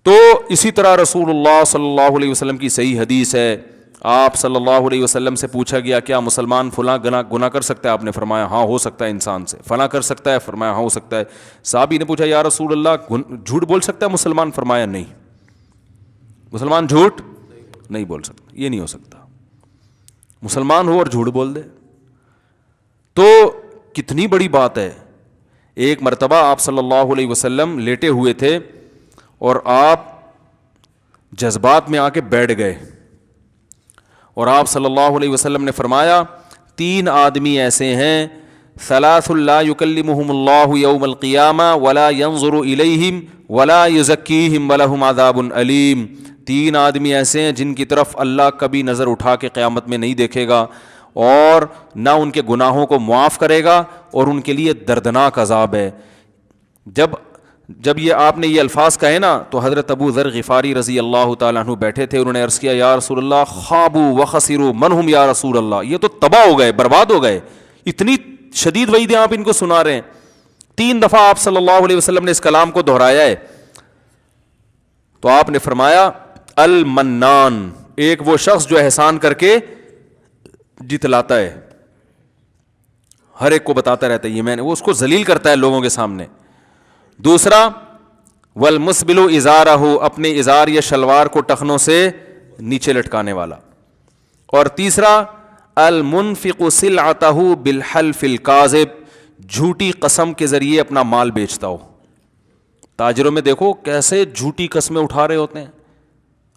تو اسی طرح رسول اللہ صلی اللہ علیہ وسلم کی صحیح حدیث ہے، آپ صلی اللہ علیہ وسلم سے پوچھا گیا کیا مسلمان فلاں گناہ کر سکتا ہے؟ آپ نے فرمایا ہاں ہو سکتا ہے انسان سے. فلاں کر سکتا ہے؟ فرمایا ہاں ہو سکتا ہے. صحابی نے پوچھا یا رسول اللہ جھوٹ بول سکتا ہے مسلمان؟ فرمایا نہیں، مسلمان جھوٹ نہیں بول سکتا، یہ نہیں ہو سکتا. مسلمان ہو اور جھوٹ بول دے تو کتنی بڑی بات ہے. ایک مرتبہ آپ صلی اللہ علیہ وسلم لیٹے ہوئے تھے اور آپ جذبات میں آ کے بیٹھ گئے، اور آپ صلی اللہ علیہ وسلم نے فرمایا 3 آدمی ایسے ہیں ثلاث لا یکلمہم اللہ یوم القیامہ ولا ینظر الیہم ولا یزکیہم ولہم عذاب علیم. 3 آدمی ایسے ہیں جن کی طرف اللہ کبھی نظر اٹھا کے قیامت میں نہیں دیکھے گا اور نہ ان کے گناہوں کو معاف کرے گا اور ان کے لیے دردناک عذاب ہے. جب یہ آپ نے یہ الفاظ کہے نا تو حضرت ابو ذر غفاری رضی اللہ تعالیٰ عنہ بیٹھے تھے. انہوں نے عرض کیا یا رسول اللہ خابوا وخسروا من ہم یا رسول اللہ، یہ تو تباہ ہو گئے، برباد ہو گئے. اتنی شدید وعیدیں آپ ان کو سنا رہے ہیں. 3 دفعہ آپ صلی اللہ علیہ وسلم نے اس کلام کو دہرایا ہے. تو آپ نے فرمایا المنان، ایک وہ شخص جو احسان کر کے جتلاتا ہے، ہر ایک کو بتاتا رہتا ہے یہ میں نے، وہ اس کو ذلیل کرتا ہے لوگوں کے سامنے. دوسرا والمسبل ازارہ، اپنے ازار یا شلوار کو ٹخنوں سے نیچے لٹکانے والا. اور تیسرا المنفق سلعتہ بالحلف الکاذب، جھوٹی قسم کے ذریعے اپنا مال بیچتا ہو. تاجروں میں دیکھو کیسے جھوٹی قسمیں اٹھا رہے ہوتے ہیں.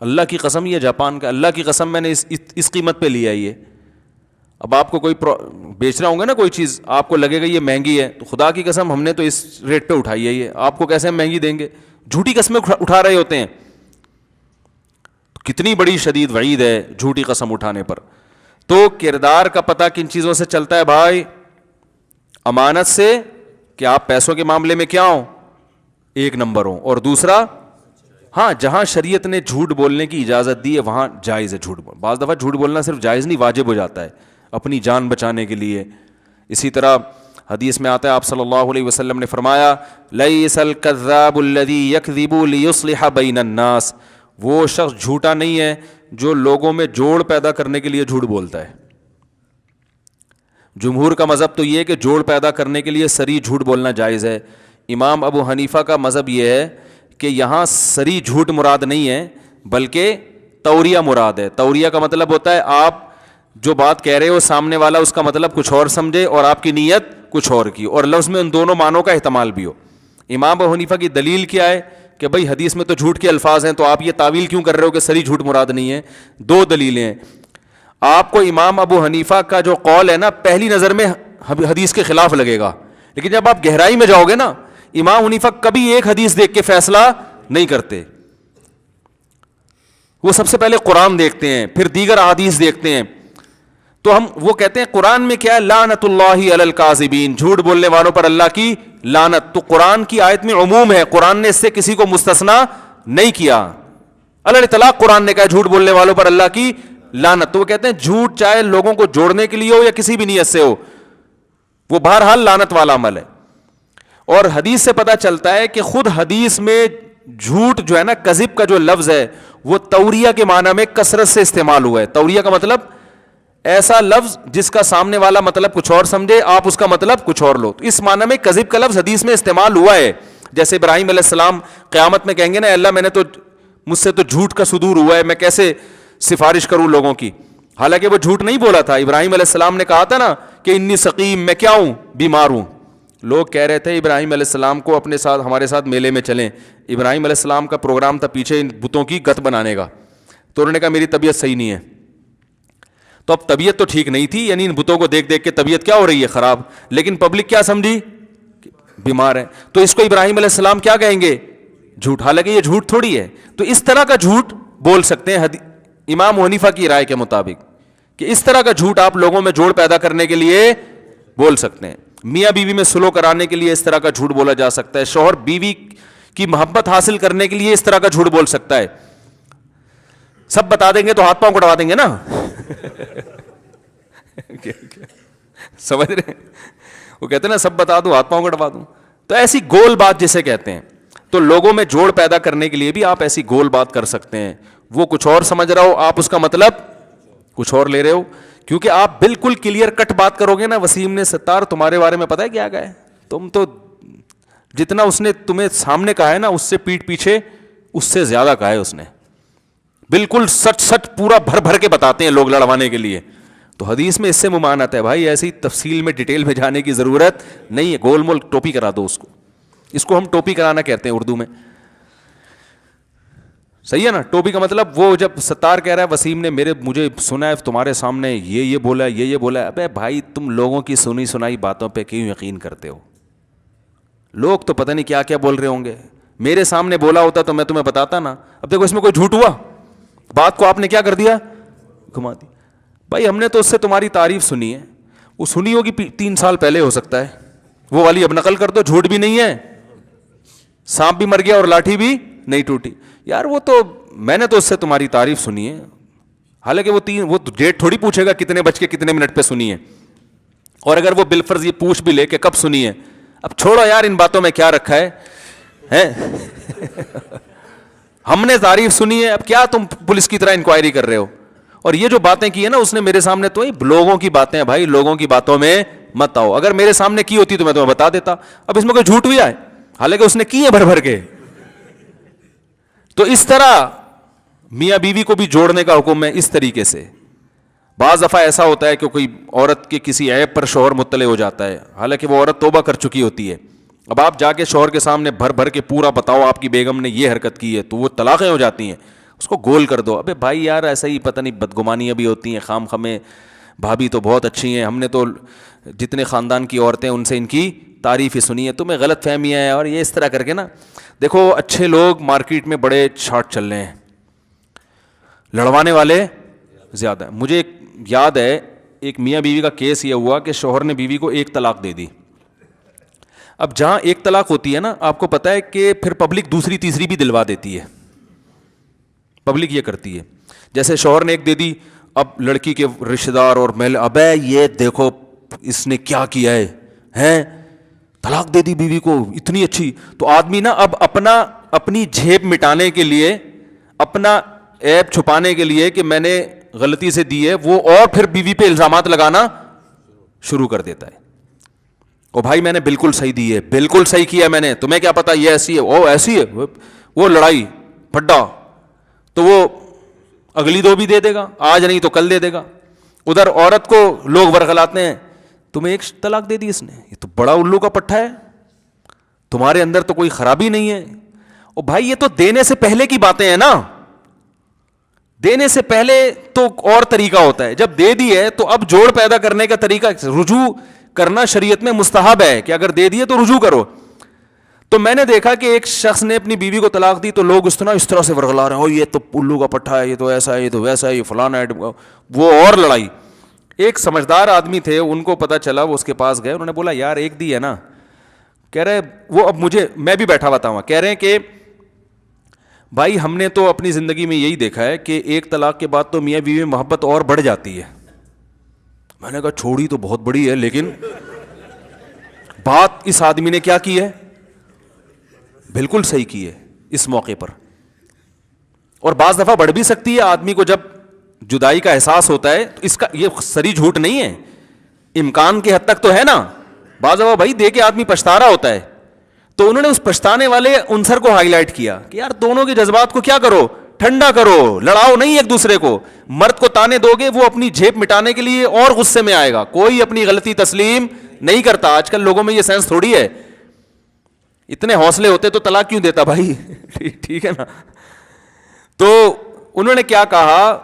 اللہ کی قسم، یہ جاپان کا، اللہ کی قسم میں نے اس قیمت پہ لیا یہ. اب آپ کو کوئی بیچ رہا ہوں گا نا کوئی چیز، آپ کو لگے گا یہ مہنگی ہے، تو خدا کی قسم ہم نے تو اس ریٹ پہ اٹھائی ہے، یہ آپ کو کیسے مہنگی دیں گے؟ جھوٹی قسمیں اٹھا رہے ہوتے ہیں. کتنی بڑی شدید وعید ہے جھوٹی قسم اٹھانے پر. تو کردار کا پتہ کن چیزوں سے چلتا ہے بھائی؟ امانت سے، کہ آپ پیسوں کے معاملے میں کیا ہوں؟ 1 نمبر ہوں. اور دوسرا ہاں جہاں شریعت نے جھوٹ بولنے کی اجازت دی ہے وہاں جائز ہے جھوٹ بولنا. بعض دفعہ جھوٹ بولنا صرف جائز نہیں، واجب ہو جاتا ہے اپنی جان بچانے کے لیے. اسی طرح حدیث میں آتا ہے آپ صلی اللہ علیہ وسلم نے فرمایا لیس الکذاب الذی یکذب لیصلح بین الناس، وہ شخص جھوٹا نہیں ہے جو لوگوں میں جوڑ پیدا کرنے کے لیے جھوٹ بولتا ہے. جمہور کا مذہب تو یہ ہے کہ جوڑ پیدا کرنے کے لیے صریح جھوٹ بولنا جائز ہے. امام ابو حنیفہ کا مذہب یہ ہے کہ یہاں صریح جھوٹ مراد نہیں ہے بلکہ توریہ مراد ہے. توریہ کا مطلب ہوتا ہے آپ جو بات کہہ رہے ہو سامنے والا اس کا مطلب کچھ اور سمجھے اور آپ کی نیت کچھ اور کی، اور لفظ میں ان دونوں معنوں کا احتمال بھی ہو. امام ابو حنیفہ کی دلیل کیا ہے کہ بھائی حدیث میں تو جھوٹ کے الفاظ ہیں، تو آپ یہ تعویل کیوں کر رہے ہو کہ صریح جھوٹ مراد نہیں ہے؟ 2 دلیلیں ہیں. آپ کو امام ابو حنیفہ کا جو قول ہے نا پہلی نظر میں حدیث کے خلاف لگے گا، لیکن جب آپ گہرائی میں جاؤ گے نا امام حنیفہ کبھی ایک حدیث دیکھ کے فیصلہ نہیں کرتے. وہ سب سے پہلے قرآن دیکھتے ہیں، پھر دیگر احادیث دیکھتے ہیں. تو وہ کہتے ہیں قرآن میں کیا ہے؟ لعنت اللہ علی الکاذبین، جھوٹ بولنے والوں پر اللہ کی لعنت. تو قرآن کی آیت میں عموم ہے، قرآن نے اس سے کسی کو مستثنا نہیں کیا. علی اطلاق قرآن نے کہا جھوٹ بولنے والوں پر اللہ کی لعنت. تو وہ کہتے ہیں جھوٹ چاہے لوگوں کو جوڑنے کے لیے ہو یا کسی بھی نیت سے ہو، وہ بہرحال لعنت والا عمل ہے. اور حدیث سے پتہ چلتا ہے کہ خود حدیث میں جھوٹ جو ہے نا، کذب کا جو لفظ ہے وہ توریہ کے معنی میں کثرت سے استعمال ہوا ہے. توریہ کا مطلب ایسا لفظ جس کا سامنے والا مطلب کچھ اور سمجھے، آپ اس کا مطلب کچھ اور لو. تو اس معنی میں کذب کا لفظ حدیث میں استعمال ہوا ہے. جیسے ابراہیم علیہ السلام قیامت میں کہیں گے نا اللہ میں نے تو، مجھ سے تو جھوٹ کا صدور ہوا ہے، میں کیسے سفارش کروں لوگوں کی. حالانکہ وہ جھوٹ نہیں بولا تھا. ابراہیم علیہ السلام نے کہا تھا نا کہ انی سقیم، میں کیا ہوں؟ بیمار ہوں. لوگ کہہ رہے تھے ابراہیم علیہ السلام کو اپنے ساتھ، ہمارے ساتھ میلے میں چلیں. ابراہیم علیہ السلام کا پروگرام تھا پیچھے ان بتوں کی گت بنانے کا. تو انہوں نے کہا میری طبیعت صحیح نہیں ہے. تو اب طبیعت تو ٹھیک نہیں تھی، یعنی ان بتوں کو دیکھ دیکھ کے طبیعت کیا ہو رہی ہے؟ خراب. لیکن پبلک کیا سمجھی؟ بیمار ہے. تو اس کو ابراہیم علیہ السلام کیا کہیں گے؟ جھوٹ. حالانکہ یہ جھوٹ تھوڑی ہے. تو اس طرح کا جھوٹ بول سکتے ہیں امام حنیفہ کی رائے کے مطابق، کہ اس طرح کا جھوٹ آپ لوگوں میں جوڑ پیدا کرنے کے لیے بول سکتے ہیں. میاں بیوی میں سلو کرانے کے لیے اس طرح کا جھوٹ بولا جا سکتا ہے. شوہر بیوی کی محبت حاصل کرنے کے لیے اس طرح کا جھوٹ بول سکتا ہے. سب بتا دیں گے تو ہاتھ پاؤں کٹوا دیں گے نا. سمجھ رہے ہیں؟ وہ کہتے ہیں نا سب بتا دوں ہاتھ پاؤں کٹوا دوں. تو ایسی گول بات جسے کہتے ہیں، تو لوگوں میں جوڑ پیدا کرنے کے لیے بھی آپ ایسی گول بات کر سکتے ہیں. وہ کچھ اور سمجھ رہا ہو, آپ اس کا مطلب کچھ اور لے رہے ہو, کیونکہ آپ بالکل کلیئر کٹ بات کرو گے نا. وسیم نے ستار تمہارے بارے میں پتہ ہے کیا کہا ہے, تم تو جتنا اس نے تمہیں سامنے کہا ہے نا, اس سے پیٹھ پیچھے اس سے زیادہ کہا ہے اس نے. بالکل سچ سچ پورا بھر بھر کے بتاتے ہیں لوگ لڑوانے کے لیے. تو حدیث میں اس سے ممانعت ہے بھائی, ایسی تفصیل میں ڈیٹیل میں جانے کی ضرورت نہیں ہے. گول مول ٹوپی کرا دو اس کو. اس کو ہم ٹوپی کرانا کہتے ہیں اردو میں, صحیح ہے نا. ٹوپی کا مطلب وہ جب ستار کہہ رہا ہے وسیم نے مجھے سنا ہے تمہارے سامنے یہ بولا ہے, یہ بولا ہے. ابے بھائی تم لوگوں کی سنی سنائی باتوں پہ کیوں یقین کرتے ہو؟ لوگ تو پتہ نہیں کیا کیا بول رہے ہوں گے. میرے سامنے بولا ہوتا تو میں تمہیں بتاتا نا. اب دیکھو اس میں کوئی جھوٹ ہوا, بات کو آپ نے کیا کر دیا, گھما دی. بھائی ہم نے تو اس سے تمہاری تعریف سنی ہے, وہ سنی ہوگی 3 سال پہلے ہو سکتا ہے, وہ والی اب نقل کر دو. جھوٹ بھی نہیں ہے, سانپ بھی مر گیا اور لاٹھی بھی نہیں ٹوٹی. یار وہ تو میں نے تو اس سے تمہاری تعریف سنی ہے, حالانکہ وہ ڈیٹ تھوڑی پوچھے گا کتنے بج کے کتنے منٹ پہ سنی ہے. اور اگر وہ بالفرض یہ پوچھ بھی لے کہ کب سنی ہے, اب چھوڑو یار ان باتوں میں کیا رکھا ہے ہم نے تعریف سنی ہے, اب کیا تم پولیس کی طرح انکوائری کر رہے ہو. اور یہ جو باتیں کی ہے نا اس نے میرے سامنے, تو لوگوں کی باتیں ہیں بھائی, لوگوں کی باتوں میں مت آؤ. اگر میرے سامنے کی ہوتی تو میں تمہیں بتا دیتا. اب اس میں کوئی جھوٹ بھی آئے, حالانکہ اس نے کی ہے بھر بھر کے. تو اس طرح میاں بیوی کو بھی جوڑنے کا حکم ہے اس طریقے سے. بعض دفعہ ایسا ہوتا ہے کہ کوئی عورت کے کسی عیب پر شوہر مطلع ہو جاتا ہے, حالانکہ وہ عورت توبہ کر چکی ہوتی ہے. اب آپ جا کے شوہر کے سامنے بھر بھر کے پورا بتاؤ آپ کی بیگم نے یہ حرکت کی ہے, تو وہ طلاقیں ہو جاتی ہیں. اس کو گول کر دو. ابے بھائی یار ایسا ہی پتہ نہیں بدگمانیاں بھی ہوتی ہیں خام خمیں. بھابھی تو بہت اچھی ہیں, ہم نے تو جتنے خاندان کی عورتیں ان سے ان کی تعریف ہی سنی ہے, تمہیں غلط فہمیاں ہیں. اور یہ اس طرح کر کے نا, دیکھو اچھے لوگ مارکیٹ میں بڑے شارٹ چل رہے ہیں, لڑوانے والے زیادہ ہیں. مجھے یاد ہے ایک میاں بیوی کا کیس یہ ہوا کہ شوہر نے بیوی کو 1 طلاق دے دی. اب جہاں 1 طلاق ہوتی ہے نا, آپ کو پتہ ہے کہ پھر پبلک دوسری تیسری بھی دلوا دیتی ہے. پبلک یہ کرتی ہے, جیسے شوہر نے 1 دے دی, اب لڑکی کے رشتہ دار اور محل, ابے یہ دیکھو اس نے کیا کیا ہے, طلاق دے دی بیوی کو اتنی اچھی. تو آدمی نا اب اپنی جھیب مٹانے کے لیے, اپنا عیب چھپانے کے لیے کہ میں نے غلطی سے دی ہے, وہ اور پھر بیوی پہ الزامات لگانا شروع کر دیتا ہے. او بھائی میں نے بالکل صحیح دی ہے, بالکل صحیح کیا میں نے, تمہیں کیا پتا یہ ایسی ہے, وہ ایسی ہے. وہ لڑائی پھڈا, تو وہ اگلی 2 بھی دے دے گا, آج نہیں تو کل دے دے گا. ادھر عورت کو لوگ ورغلاتے ہیں, تمہیں 1 طلاق دے دی اس نے, یہ تو بڑا الو کا پٹھا ہے, تمہارے اندر تو کوئی خرابی نہیں ہے. او بھائی یہ تو دینے سے پہلے کی باتیں ہیں نا, دینے سے پہلے تو اور طریقہ ہوتا ہے. جب دے دی ہے تو اب جوڑ پیدا کرنے کا طریقہ, رجوع کرنا شریعت میں مستحب ہے کہ اگر دے دیے تو رجوع کرو. تو میں نے دیکھا کہ ایک شخص نے اپنی بیوی کو طلاق دی, تو لوگ اس طرح سے ورغلا رہے ہیں, یہ تو الو کا پٹھا ہے, یہ تو ایسا ہے, یہ تو ویسا ہے, یہ فلانا ہے, وہ اور لڑائی. ایک سمجھدار آدمی تھے, ان کو پتہ چلا, وہ اس کے پاس گئے, انہوں نے بولا یار 1 دی ہے نا, کہہ رہے وہ, اب میں بھی بیٹھا ہوا تھا وہاں, کہہ رہے ہیں کہ بھائی ہم نے تو اپنی زندگی میں یہی دیکھا ہے کہ 1 طلاق کے بعد تو میاں بیوی میں محبت اور بڑھ جاتی ہے. میں نے کہا چھوڑی تو بہت بڑی ہے, لیکن بات اس آدمی نے کیا کی ہے, بالکل صحیح کی ہے اس موقع پر. اور بعض دفعہ بڑھ بھی سکتی ہے. آدمی کو جب جدائی کا احساس ہوتا ہے, تو اس کا یہ سری جھوٹ نہیں ہے, امکان کے حد تک تو ہے نا. بعض دفعہ بھائی دے کے آدمی پچھتا رہا ہوتا ہے, تو انہوں نے اس پچھتانے والے عنصر کو ہائی لائٹ کیا کہ یار دونوں کے جذبات کو کیا کرو, ٹھنڈا کرو, لڑاؤ نہیں ایک دوسرے کو. مرد کو تانے دو گے, وہ اپنی جھیپ مٹانے کے لیے اور غصے میں آئے گا. کوئی اپنی غلطی تسلیم نہیں کرتا. آج کل لوگوں میں یہ سینس تھوڑی ہے, اتنے حوصلے ہوتے تو طلاق کیوں دیتا بھائی ٹھیک ہے نا. تو انہوں نے کیا کہا,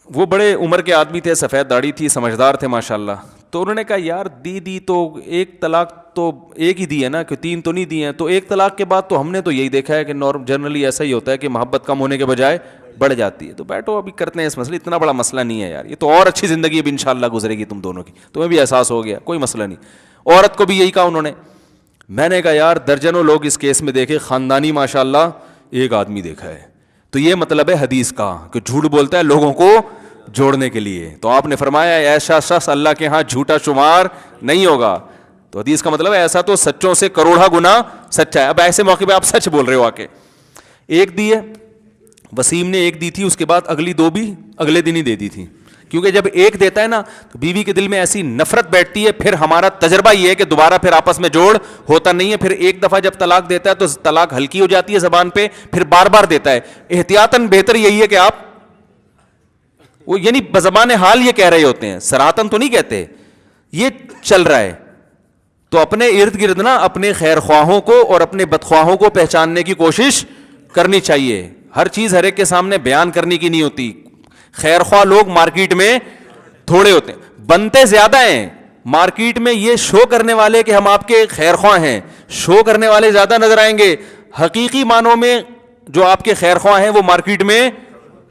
وہ بڑے عمر کے آدمی تھے, سفید داڑھی تھی, سمجھدار تھے ماشاءاللہ. تو انہوں نے کہا یار دی تو 1 طلاق تو 1 ہی دی ہے نا, کہ 3 تو نہیں دی ہیں. تو 1 طلاق کے بعد تو ہم نے تو یہی دیکھا ہے کہ جنرلی ایسا ہی ہوتا ہے کہ محبت کم ہونے کے بجائے بڑھ جاتی ہے. تو بیٹھو ابھی کرتے ہیں اس مسئلے, اتنا بڑا مسئلہ نہیں ہے یار, یہ تو اور اچھی زندگی اب انشاءاللہ گزرے گی تم دونوں کی. تمہیں بھی احساس ہو گیا, کوئی مسئلہ نہیں. عورت کو بھی یہی کہا انہوں نے. میں نے کہا یار درجنوں لوگ اس کیس میں دیکھے, خاندانی ماشاءاللہ 1 آدمی دیکھا ہے. تو یہ مطلب ہے حدیث کا کہ جھوٹ بولتا ہے لوگوں کو جوڑنے کے لیے. تو آپ نے فرمایا ایسا شخص اللہ کے ہاں جھوٹا شمار نہیں ہوگا. تو تو حدیث کا مطلب ہے ایسا تو سچوں سے کروڑا گنا سچا ہے. اب ایسے موقع پہ آپ سچ بول رہے ہو آ کے. ایک دی ہے وسیم نے, ایک دی تھی, اس کے بعد اگلی 2 بھی اگلے دن ہی دے دی تھی. کیونکہ جب ایک دیتا ہے نا تو بیوی کے دل میں ایسی نفرت بیٹھتی ہے. پھر ہمارا تجربہ یہ ہے کہ دوبارہ پھر آپس میں جوڑ ہوتا نہیں ہے. پھر ایک دفعہ جب طلاق دیتا ہے تو طلاق ہلکی ہو جاتی ہے زبان پہ, پھر بار بار دیتا ہے. احتیاطاً بہتر یہی ہے کہ آپ وہ یعنی بزبان حال یہ کہہ رہے ہوتے ہیں, سراہتاً تو نہیں کہتے, یہ چل رہا ہے. تو اپنے ارد گرد نا اپنے خیر خواہوں کو اور اپنے بدخواہوں کو پہچاننے کی کوشش کرنی چاہیے. ہر چیز ہر ایک کے سامنے بیان کرنے کی نہیں ہوتی. خیر خواہ لوگ مارکیٹ میں تھوڑے ہوتے ہیں, بنتے زیادہ ہیں. مارکیٹ میں یہ شو کرنے والے کہ ہم آپ کے خیر خواہ ہیں, شو کرنے والے زیادہ نظر آئیں گے. حقیقی معنوں میں جو آپ کے خیر خواہ ہیں وہ مارکیٹ میں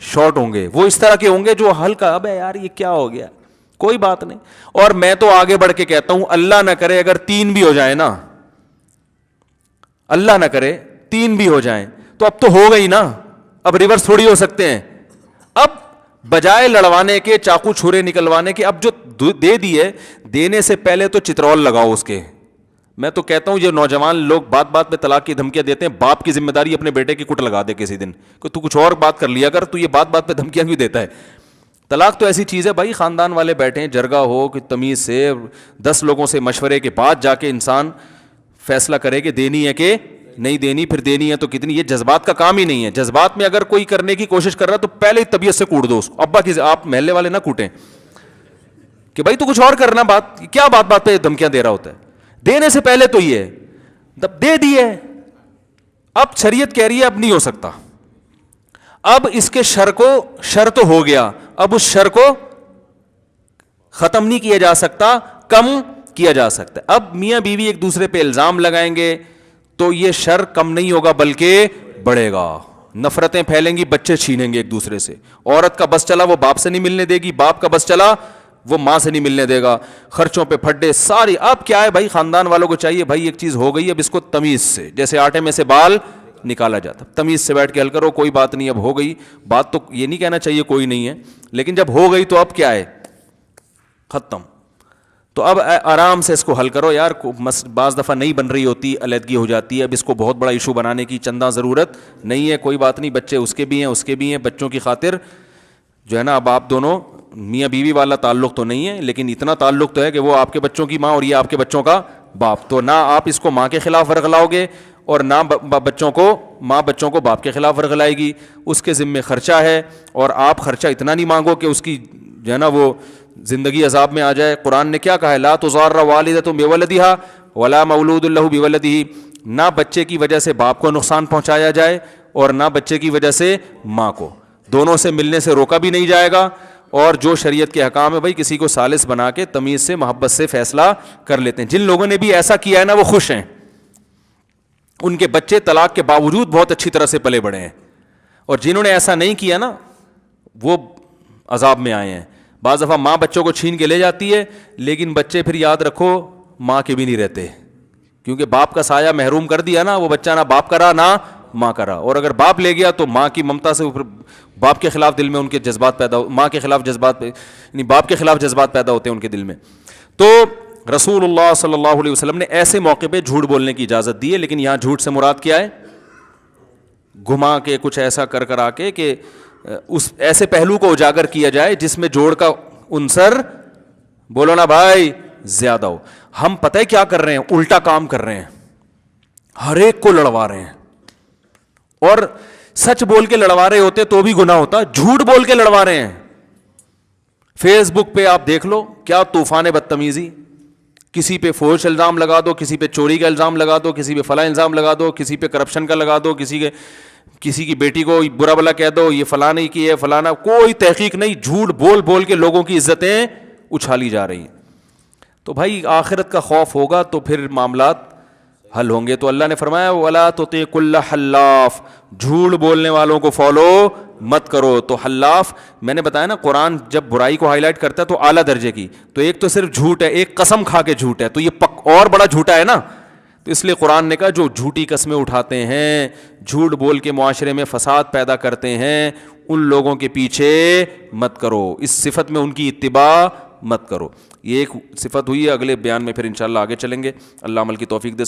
شارٹ ہوں گے. وہ اس طرح کے ہوں گے جو ہلکا, ابے یار یہ کیا ہو گیا, کوئی بات نہیں. اور میں تو آگے بڑھ کے کہتا ہوں, اللہ نہ کرے اگر 3 بھی ہو جائیں نا, اللہ نہ کرے 3 بھی ہو جائیں تو اب تو ہو گئی نا, اب ریورس تھوڑی ہو سکتے ہیں. اب بجائے لڑوانے کے, چاقو چھرے نکلوانے کے, اب جو دے دیے, دینے سے پہلے تو چترول لگاؤ اس کے. میں تو کہتا ہوں یہ نوجوان لوگ بات بات پہ طلاق کی دھمکیاں دیتے ہیں, باپ کی ذمہ داری اپنے بیٹے کی کٹ لگا دے کسی دن کہ تو کچھ اور بات کر لیا کر, تو یہ بات بات پہ دھمکیاں کیوں دیتا ہے. طلاق تو ایسی چیز ہے بھائی, خاندان والے بیٹھے ہیں, جرگہ ہو کہ تمیز سے 10 لوگوں سے مشورے کے بعد جا کے انسان فیصلہ کرے کہ دینی ہے کہ نہیں دینی, پھر دینی ہے تو کتنی. یہ جذبات کا کام ہی نہیں ہے. جذبات میں اگر کوئی کرنے کی کوشش کر رہا ہے تو پہلے ہی طبیعت سے کوٹ دو اس کو. ابا کی آپ محلے والے نہ کوٹیں کہ بھائی تو کچھ اور کرنا, بات کیا بات بات پہ دھمکیاں دے رہا ہوتا ہے. دینے سے پہلے تو یہ تب دے دیے, اب شریعت کہہ رہی ہے اب نہیں ہو سکتا. اب اس کے شر کو, شر تو ہو گیا, اب اس شر کو ختم نہیں کیا جا سکتا, کم کیا جا سکتا. اب میاں بیوی ایک دوسرے پہ الزام لگائیں گے تو یہ شر کم نہیں ہوگا بلکہ بڑھے گا. نفرتیں پھیلیں گی, بچے چھینیں گے ایک دوسرے سے. عورت کا بس چلا وہ باپ سے نہیں ملنے دے گی, باپ کا بس چلا وہ ماں سے نہیں ملنے دے گا. خرچوں پہ پھڈے ساری. اب کیا ہے بھائی, خاندان والوں کو چاہیے بھائی ایک چیز ہو گئی, اب اس کو تمیز سے, جیسے آٹے میں سے بال نکالا جاتا, تمیز سے بیٹھ کے حل کرو, کوئی بات نہیں, اب ہو گئی بات. تو یہ نہیں کہنا چاہیے کوئی نہیں ہے, لیکن جب ہو گئی تو اب کیا ہے, ختم. تو اب آرام سے اس کو حل کرو یار. بعض دفعہ نہیں بن رہی ہوتی, علیحدگی ہو جاتی ہے, اب اس کو بہت بڑا ایشو بنانے کی چندہ ضرورت نہیں ہے. کوئی بات نہیں, بچے اس کے بھی ہیں, اس کے بھی ہیں. بچوں کی خاطر جو ہے نا, اب آپ دونوں میاں بیوی والا تعلق تو نہیں ہے, لیکن اتنا تعلق تو ہے کہ وہ آپ کے بچوں کی ماں اور یہ آپ کے بچوں کا باپ. تو نہ آپ اس کو ماں کے خلاف ورغلاؤ گے اور نہ بچوں کو, ماں بچوں کو باپ کے خلاف ورغلائے گی. اس کے ذمے خرچہ ہے, اور آپ خرچہ اتنا نہیں مانگو کہ اس کی جو ہے نا وہ زندگی عذاب میں آ جائے. قرآن نے کیا کہا ہے, لا تضار والدۃ بولدها ولا مولود له بولده. نہ بچے کی وجہ سے باپ کو نقصان پہنچایا جائے اور نہ بچے کی وجہ سے ماں کو. دونوں سے ملنے سے روکا بھی نہیں جائے گا. اور جو شریعت کے احکام ہے بھائی, کسی کو ثالث بنا کے تمیز سے محبت سے فیصلہ کر لیتے ہیں. جن لوگوں نے بھی ایسا کیا ہے نا وہ خوش ہیں, ان کے بچے طلاق کے باوجود بہت اچھی طرح سے پلے بڑھے ہیں. اور جنہوں نے ایسا نہیں کیا نا وہ عذاب میں آئے ہیں. بعض دفعہ ماں بچوں کو چھین کے لے جاتی ہے, لیکن بچے پھر یاد رکھو ماں کے بھی نہیں رہتے, کیونکہ باپ کا سایہ محروم کر دیا نا, وہ بچہ نہ باپ کا رہا نہ ماں کا رہا. اور اگر باپ لے گیا تو ماں کی ممتا سے باپ کے خلاف دل میں ان کے جذبات پیدا ماں کے خلاف جذبات یعنی باپ کے خلاف جذبات پیدا ہوتے ہیں ان کے دل میں. تو رسول اللہ صلی اللہ علیہ وسلم نے ایسے موقع پہ جھوٹ بولنے کی اجازت دی ہے. لیکن یہاں جھوٹ سے مراد کیا ہے, گھما کے کچھ ایسا کر آ کے کہ اس ایسے پہلو کو اجاگر کیا جائے جس میں جوڑ کا عنصر, بولو نا بھائی, زیادہ ہو. ہم پتہ ہے کیا کر رہے ہیں, الٹا کام کر رہے ہیں, ہر ایک کو لڑوا رہے ہیں. اور سچ بول کے لڑوا رہے ہوتے تو بھی گناہ ہوتا, جھوٹ بول کے لڑوا رہے ہیں. فیس بک پہ آپ دیکھ لو کیا طوفان بدتمیزی, کسی پہ فحش الزام لگا دو, کسی پہ چوری کا الزام لگا دو, کسی پہ فلاں الزام لگا دو, کسی پہ کرپشن کا لگا دو, کسی کی بیٹی کو برا بلا کہہ دو, یہ فلاں نہیں کی ہے فلانا. کوئی تحقیق نہیں, جھوٹ بول بول کے لوگوں کی عزتیں اچھالی جا رہی ہیں. تو بھائی آخرت کا خوف ہوگا تو پھر معاملات حل ہوں گے. تو اللہ نے فرمایا وَلَا تُطِعْ كُلَّ حَلَّافٍ, جھوٹ بولنے والوں کو فالو مت کرو. تو حلاف میں نے بتایا نا, قرآن جب برائی کو ہائی لائٹ کرتا ہے تو اعلیٰ درجے کی, تو ایک تو صرف جھوٹ ہے, ایک قسم کھا کے جھوٹ ہے, تو یہ اور بڑا جھوٹا ہے نا. تو اس لیے قرآن نے کہا جو جھوٹی قسمیں اٹھاتے ہیں, جھوٹ بول کے معاشرے میں فساد پیدا کرتے ہیں, ان لوگوں کے پیچھے مت کرو. اس صفت میں ان کی اتباع مت کرو. یہ ایک صفت ہوئی ہے. اگلے بیان میں پھر انشاءاللہ آگے چلیں گے. اللہ عمل کی توفیق دے.